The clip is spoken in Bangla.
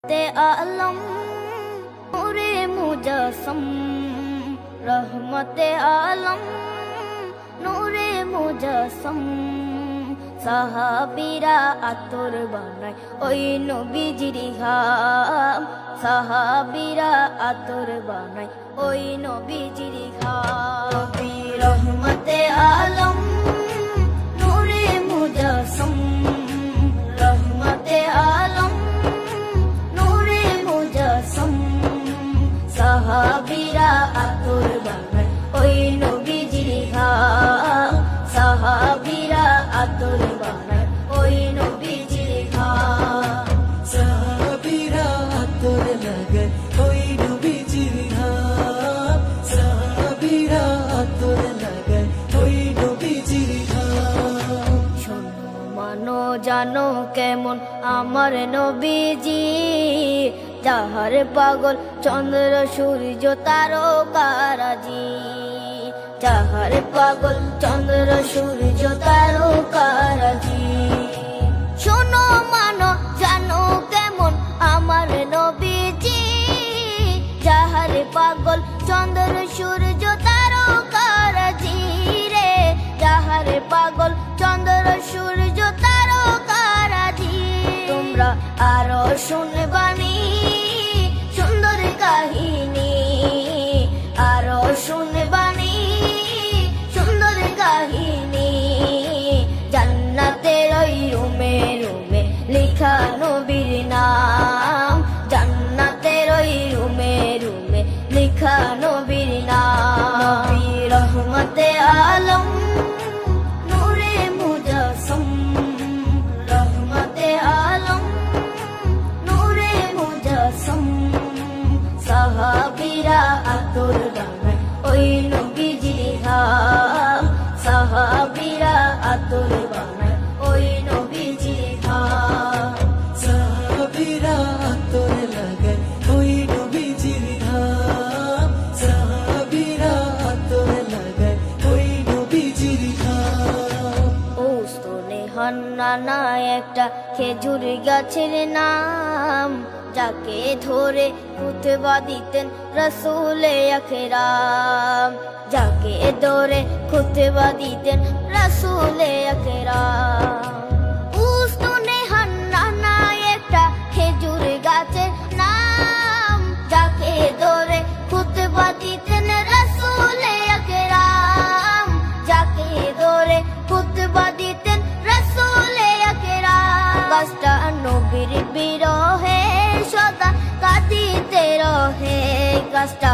ते आलम नूरे मुजस्सम रहमते आलम नूरे मुजस्सम সাহাবীরা আতর বানায় ওই নবীজির ঘাম সাহাবীরা আতর বানায় ওই নবীজির ঘাম নবী রহমতে আলম নূরে মুজস্সম রহমতে আলম নূরে মুজস্সম সাহাবীরা আতর বানায় ওই নবীজির ঘাম সাহাবীরা আতর বানায় ওই নবীজির ঘাম সাহাবীরা আতর লাগায় ওই নবীজির ঘাম সাহাবীরা আতর লাগায় ওই নবীজির ঘাম শোনো মানো জানো কেমন আমার নবীজি যাহার পাগল চন্দ্র সূর্য তারকারাজি যাহার পাগল চন্দ্র সূর্য তারকারাজি শোনো মানো জানো কেমন আমার নবীজি যাহার পাগল চন্দ্র সূর্য তারকারাজি রে যাহার পাগল চন্দ্র সূর্য তারকারাজি তোমরা আরো শুনবানি সুন্দর কাহিনী আরো শুনবানি সুন্দর কাহিনী জান্নাতের ওই রুমে রুমে লেখা নবীর নাম জান্নাতের ওই রুমে রুমে লেখা নবীর নাম নবী রহমতে আলম নূরে মুজস্সম রহমতে আলম নূরে মুজস্সম সাহাবীরা আতর বানায় ওই নবীজির ঘাম সাহাবীরা আতর বানায় ওই নবীজির ঘাম সাহাবীরা আতর লাগায় ওই নবীজির ঘাম সাহাবীরা আতর লাগায় ওই নবীজির ঘাম ওস্তনে হান্নানা একটা খেজুর গাছের নাম যাকে ধরে খুতবা দিতেন রাসূলে আকরাম যাকে ধরে খুতবা দিতেন রাসূলে আকরাম ওস্তনে হান্নানা একটা খেজুর গাছের নাম যাকে ধরে খুতবা দিতেন রাসূলে আকরাম যাকে ধরে খুতবা দিতেন রাসূলে আকরাম গাছটা নবীর বিরহে সদা কাঁদিতে রহে গাছটা